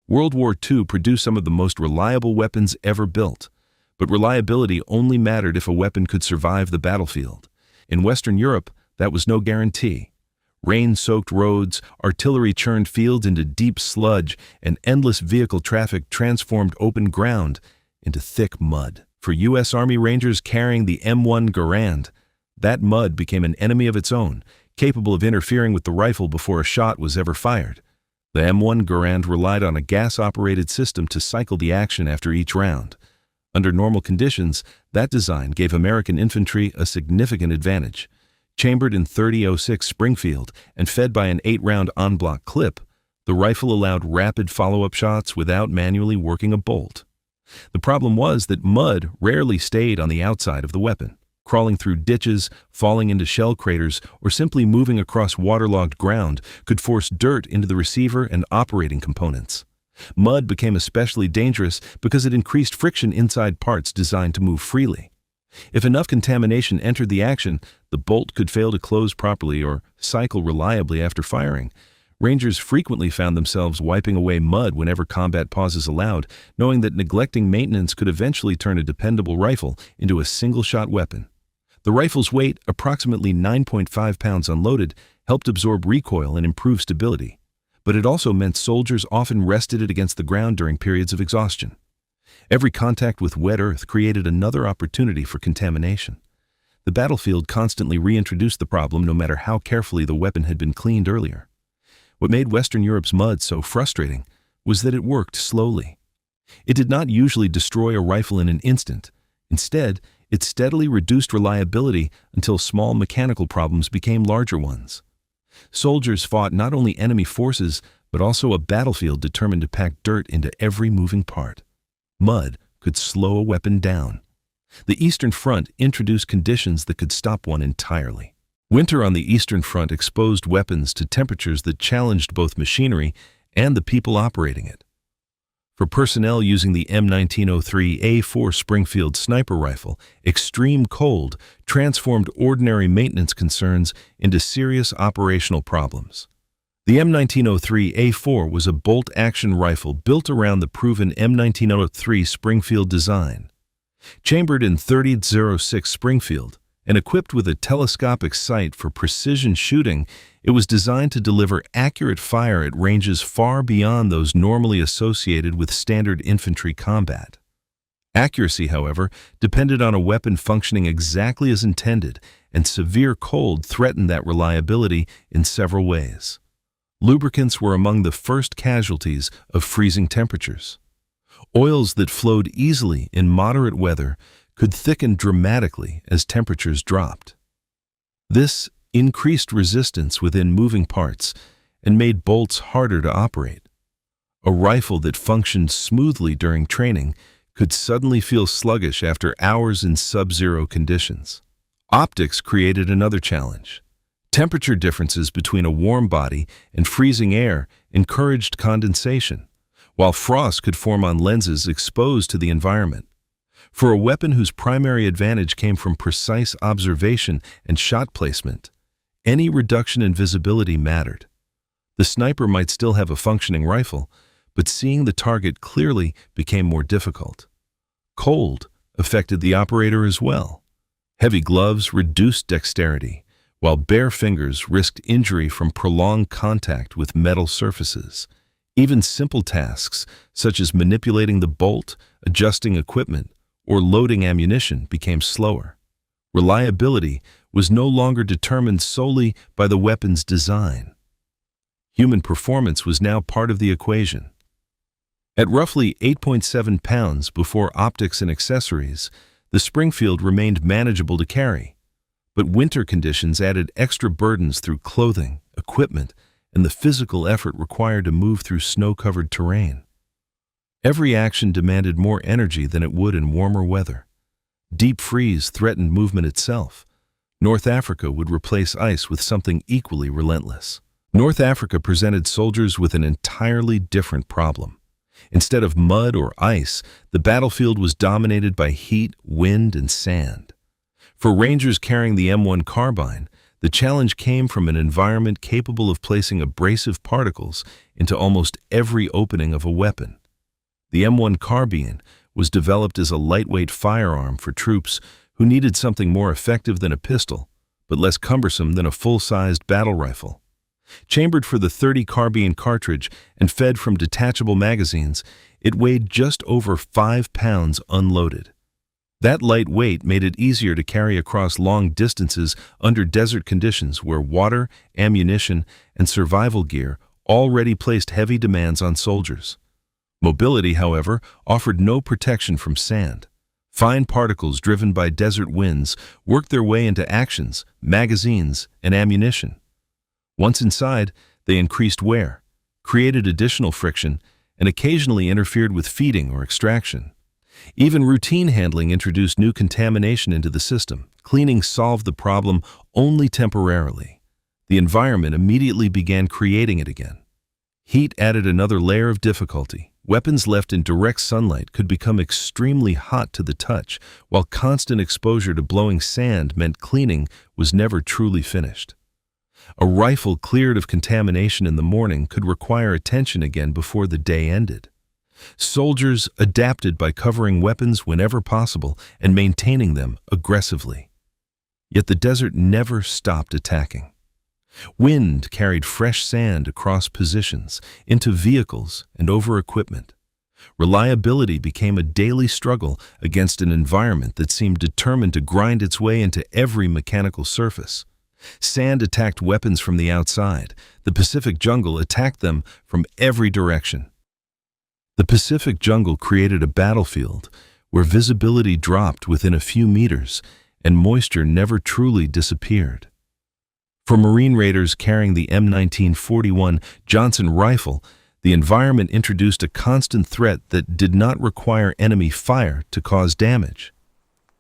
World War II produced some of the most reliable weapons ever built, but reliability only mattered if a weapon could survive the battlefield. In Western Europe, that was no guarantee. Rain-soaked roads, artillery-churned fields into deep sludge, and endless vehicle traffic transformed open ground into thick mud. For U.S. Army Rangers carrying the M1 Garand, that mud became an enemy of its own, capable of interfering with the rifle before a shot was ever fired. The M1 Garand relied on a gas-operated system to cycle the action after each round. Under normal conditions, that design gave American infantry a significant advantage. Chambered in .30-06 Springfield and fed by an 8-round en-bloc clip, the rifle allowed rapid follow-up shots without manually working a bolt. The problem was that mud rarely stayed on the outside of the weapon. Crawling through ditches, falling into shell craters, or simply moving across waterlogged ground could force dirt into the receiver and operating components. Mud became especially dangerous because it increased friction inside parts designed to move freely. If enough contamination entered the action, the bolt could fail to close properly or cycle reliably after firing. Rangers frequently found themselves wiping away mud whenever combat pauses allowed, knowing that neglecting maintenance could eventually turn a dependable rifle into a single-shot weapon. The rifle's weight, approximately 9.5 pounds unloaded, helped absorb recoil and improve stability. But it also meant soldiers often rested it against the ground during periods of exhaustion. Every contact with wet earth created another opportunity for contamination. The battlefield constantly reintroduced the problem no matter how carefully the weapon had been cleaned earlier. What made Western Europe's mud so frustrating was that it worked slowly. It did not usually destroy a rifle in an instant. Instead, it steadily reduced reliability until small mechanical problems became larger ones. Soldiers fought not only enemy forces, but also a battlefield determined to pack dirt into every moving part. Mud could slow a weapon down. The Eastern Front introduced conditions that could stop one entirely. Winter on the Eastern Front exposed weapons to temperatures that challenged both machinery and the people operating it. For personnel using the M1903A4 Springfield sniper rifle, extreme cold transformed ordinary maintenance concerns into serious operational problems. The M1903A4 was a bolt-action rifle built around the proven M1903 Springfield design. Chambered in .30-06 Springfield and equipped with a telescopic sight for precision shooting, it was designed to deliver accurate fire at ranges far beyond those normally associated with standard infantry combat. Accuracy, however, depended on a weapon functioning exactly as intended, and severe cold threatened that reliability in several ways. Lubricants were among the first casualties of freezing temperatures. Oils that flowed easily in moderate weather could thicken dramatically as temperatures dropped. This increased resistance within moving parts and made bolts harder to operate. A rifle that functioned smoothly during training could suddenly feel sluggish after hours in sub-zero conditions. Optics created another challenge. Temperature differences between a warm body and freezing air encouraged condensation, while frost could form on lenses exposed to the environment. For a weapon whose primary advantage came from precise observation and shot placement, any reduction in visibility mattered. The sniper might still have a functioning rifle, but seeing the target clearly became more difficult. Cold affected the operator as well. Heavy gloves reduced dexterity, while bare fingers risked injury from prolonged contact with metal surfaces. Even simple tasks, such as manipulating the bolt, adjusting equipment, or loading ammunition, became slower. Reliability was no longer determined solely by the weapon's design. Human performance was now part of the equation. At roughly 8.7 pounds before optics and accessories, the Springfield remained manageable to carry. But winter conditions added extra burdens through clothing, equipment, and the physical effort required to move through snow-covered terrain. Every action demanded more energy than it would in warmer weather. Deep freeze threatened movement itself. North Africa would replace ice with something equally relentless. North Africa presented soldiers with an entirely different problem. Instead of mud or ice, the battlefield was dominated by heat, wind, and sand. For Rangers carrying the M1 Carbine, The challenge came from an environment capable of placing abrasive particles into almost every opening of a weapon. The M1 carbine was developed as a lightweight firearm for troops who needed something more effective than a pistol, but less cumbersome than a full-sized battle rifle. Chambered for the .30 carbine cartridge and fed from detachable magazines, it weighed just over 5 pounds unloaded. That light weight made it easier to carry across long distances under desert conditions where water, ammunition, and survival gear already placed heavy demands on soldiers. Mobility, however, offered no protection from sand. Fine particles driven by desert winds worked their way into actions, magazines, and ammunition. Once inside, they increased wear, created additional friction, and occasionally interfered with feeding or extraction. Even routine handling introduced new contamination into the system. Cleaning solved the problem only temporarily. The environment immediately began creating it again. Heat added another layer of difficulty. Weapons left in direct sunlight could become extremely hot to the touch, while constant exposure to blowing sand meant cleaning was never truly finished. A rifle cleared of contamination in the morning could require attention again before the day ended. Soldiers adapted by covering weapons whenever possible and maintaining them aggressively. Yet the desert never stopped attacking. Wind carried fresh sand across positions, into vehicles, and over equipment. Reliability became a daily struggle against an environment that seemed determined to grind its way into every mechanical surface. Sand attacked weapons from the outside. The Pacific jungle attacked them from every direction. The Pacific jungle created a battlefield where visibility dropped within a few meters and moisture never truly disappeared. For Marine raiders carrying the M1941 Johnson rifle, the environment introduced a constant threat that did not require enemy fire to cause damage.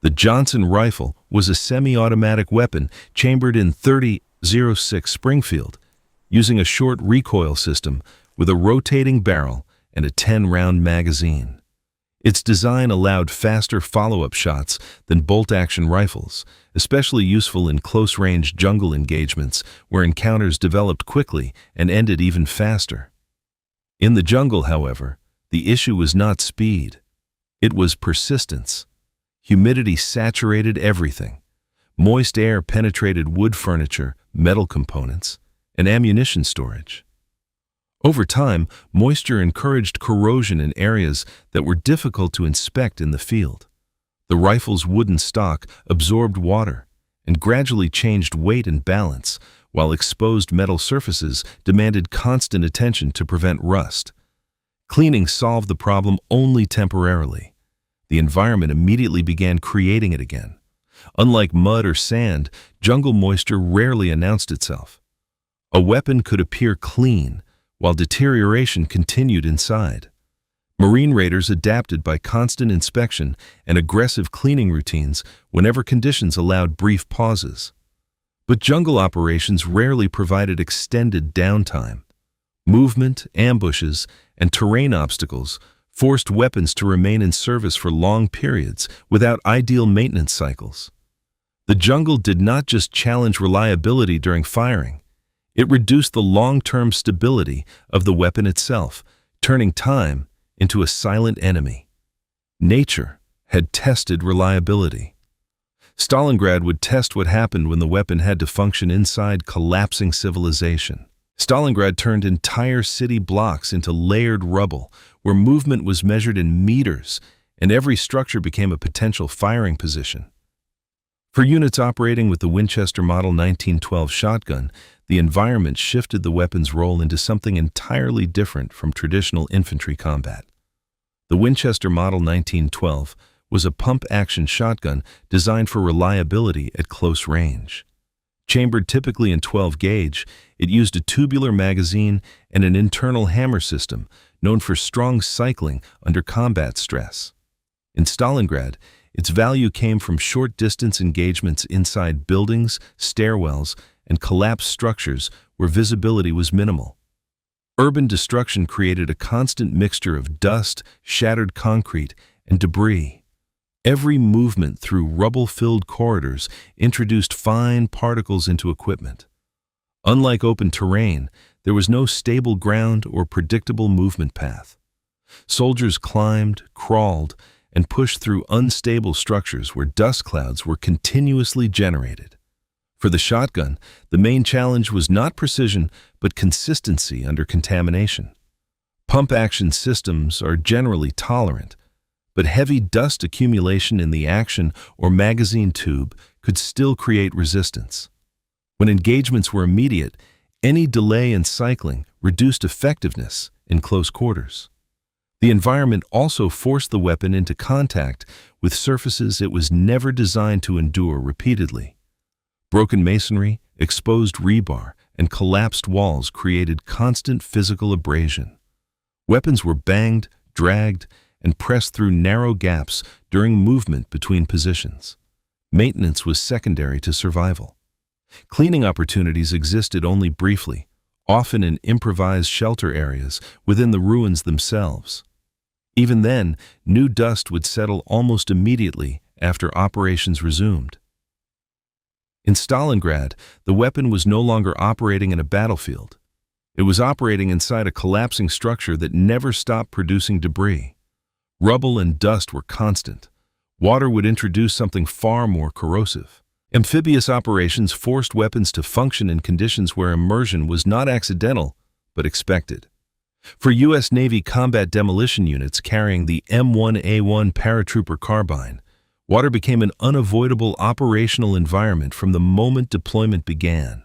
The Johnson rifle was a semi-automatic weapon chambered in .30-06 Springfield, using a short recoil system with a rotating barrel and a 10-round magazine. Its design allowed faster follow-up shots than bolt-action rifles, especially useful in close-range jungle engagements where encounters developed quickly and ended even faster. In the jungle, however, the issue was not speed. It was persistence. Humidity saturated everything. Moist air penetrated wood furniture, metal components, and ammunition storage. Over time, moisture encouraged corrosion in areas that were difficult to inspect in the field. The rifle's wooden stock absorbed water and gradually changed weight and balance, while exposed metal surfaces demanded constant attention to prevent rust. Cleaning solved the problem only temporarily. The environment immediately began creating it again. Unlike mud or sand, jungle moisture rarely announced itself. A weapon could appear clean, while deterioration continued inside. Marine raiders adapted by constant inspection and aggressive cleaning routines whenever conditions allowed brief pauses. But jungle operations rarely provided extended downtime. Movement, ambushes, and terrain obstacles forced weapons to remain in service for long periods without ideal maintenance cycles. The jungle did not just challenge reliability during firing. It reduced the long-term stability of the weapon itself, turning time into a silent enemy. Nature had tested reliability. Stalingrad would test what happened when the weapon had to function inside collapsing civilization. Stalingrad turned entire city blocks into layered rubble, where movement was measured in meters, and every structure became a potential firing position. For units operating with the Winchester Model 1912 shotgun, the environment shifted the weapon's role into something entirely different from traditional infantry combat. The Winchester Model 1912 was a pump-action shotgun designed for reliability at close range. Chambered typically in 12-gauge, it used a tubular magazine and an internal hammer system known for strong cycling under combat stress. In Stalingrad, its value came from short-distance engagements inside buildings, stairwells, and collapsed structures where visibility was minimal. Urban destruction created a constant mixture of dust, shattered concrete, and debris. Every movement through rubble-filled corridors introduced fine particles into equipment. Unlike open terrain, there was no stable ground or predictable movement path. Soldiers climbed, crawled, and pushed through unstable structures where dust clouds were continuously generated. For the shotgun, the main challenge was not precision, but consistency under contamination. Pump-action systems are generally tolerant, but heavy dust accumulation in the action or magazine tube could still create resistance. When engagements were immediate, any delay in cycling reduced effectiveness in close quarters. The environment also forced the weapon into contact with surfaces it was never designed to endure repeatedly. Broken masonry, exposed rebar, and collapsed walls created constant physical abrasion. Weapons were banged, dragged, and pressed through narrow gaps during movement between positions. Maintenance was secondary to survival. Cleaning opportunities existed only briefly, often in improvised shelter areas within the ruins themselves. Even then, new dust would settle almost immediately after operations resumed. In Stalingrad, the weapon was no longer operating in a battlefield. It was operating inside a collapsing structure that never stopped producing debris. Rubble and dust were constant. Water would introduce something far more corrosive. Amphibious operations forced weapons to function in conditions where immersion was not accidental, but expected. For U.S. Navy combat demolition units carrying the M1901 Paratrooper Carbine, water became an unavoidable operational environment from the moment deployment began.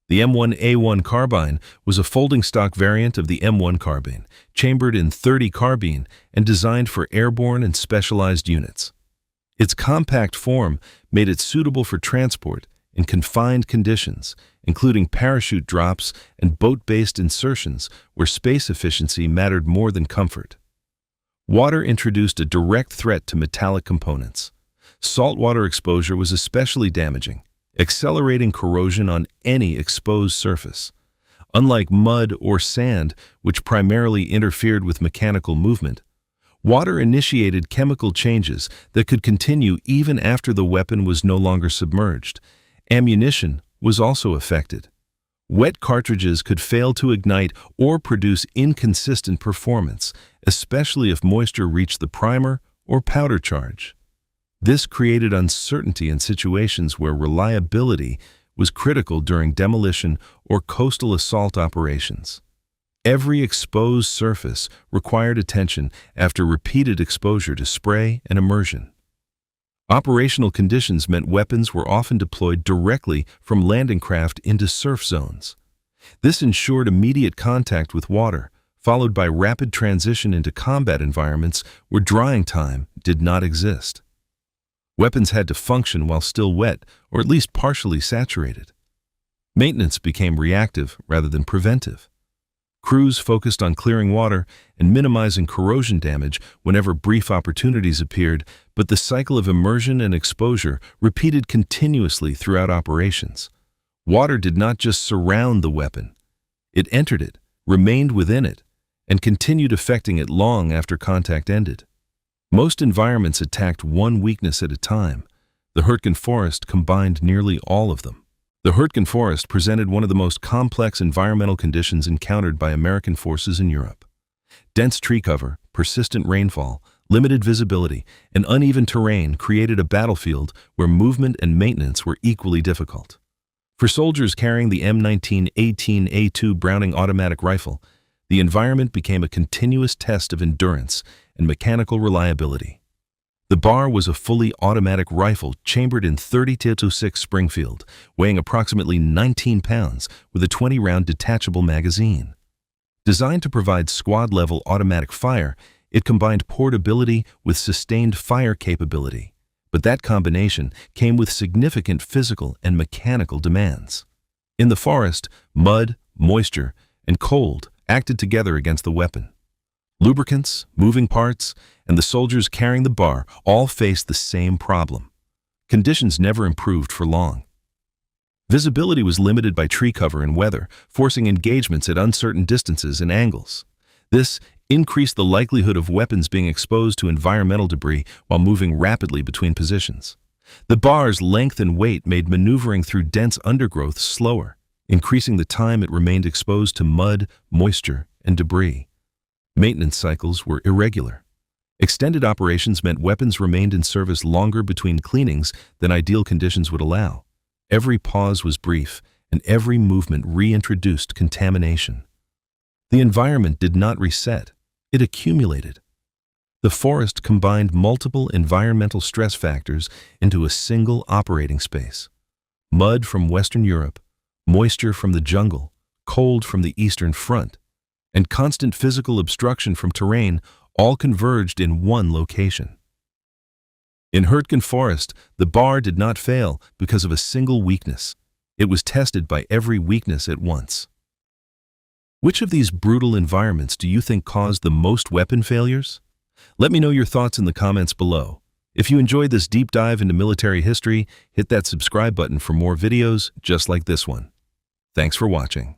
The M1901 Carbine was a folding stock variant of the M1 carbine, chambered in .30 carbine and designed for airborne and specialized units. Its compact form made it suitable for transport in confined conditions, including parachute drops and boat-based insertions where space efficiency mattered more than comfort. Water introduced a direct threat to metallic components. Saltwater exposure was especially damaging, accelerating corrosion on any exposed surface. Unlike mud or sand, which primarily interfered with mechanical movement, water initiated chemical changes that could continue even after the weapon was no longer submerged. Ammunition was also affected. Wet cartridges could fail to ignite or produce inconsistent performance, especially if moisture reached the primer or powder charge. This created uncertainty in situations where reliability was critical during demolition or coastal assault operations. Every exposed surface required attention after repeated exposure to spray and immersion. Operational conditions meant weapons were often deployed directly from landing craft into surf zones. This ensured immediate contact with water, followed by rapid transition into combat environments where drying time did not exist. Weapons had to function while still wet or at least partially saturated. Maintenance became reactive rather than preventive. Crews focused on clearing water and minimizing corrosion damage whenever brief opportunities appeared, but the cycle of immersion and exposure repeated continuously throughout operations. Water did not just surround the weapon. It entered it, remained within it, and continued affecting it long after contact ended. Most environments attacked one weakness at a time. The Hurtgen Forest combined nearly all of them. The Hurtgen Forest presented one of the most complex environmental conditions encountered by American forces in Europe. Dense tree cover, persistent rainfall, limited visibility, and uneven terrain created a battlefield where movement and maintenance were equally difficult. For soldiers carrying the M1918A2 Browning automatic rifle, the environment became a continuous test of endurance and mechanical reliability. The bar was a fully automatic rifle chambered in .30-06 Springfield, weighing approximately 19 pounds with a 20-round detachable magazine. Designed to provide squad-level automatic fire, it combined portability with sustained fire capability, but that combination came with significant physical and mechanical demands. In the forest, mud, moisture, and cold acted together against the weapon. Lubricants, moving parts, and the soldiers carrying the bar all faced the same problem. Conditions never improved for long. Visibility was limited by tree cover and weather, forcing engagements at uncertain distances and angles. This increased the likelihood of weapons being exposed to environmental debris while moving rapidly between positions. The bar's length and weight made maneuvering through dense undergrowth slower, increasing the time it remained exposed to mud, moisture, and debris. Maintenance cycles were irregular. Extended operations meant weapons remained in service longer between cleanings than ideal conditions would allow. Every pause was brief, and every movement reintroduced contamination. The environment did not reset, it accumulated. The forest combined multiple environmental stress factors into a single operating space. Mud from Western Europe, moisture from the jungle, cold from the Eastern Front, and constant physical obstruction from terrain all converged in one location. In Hurtgen Forest, the bar did not fail because of a single weakness. It was tested by every weakness at once. Which of these brutal environments do you think caused the most weapon failures? Let me know your thoughts in the comments below. If you enjoyed this deep dive into military history, hit that subscribe button for more videos just like this one. Thanks for watching.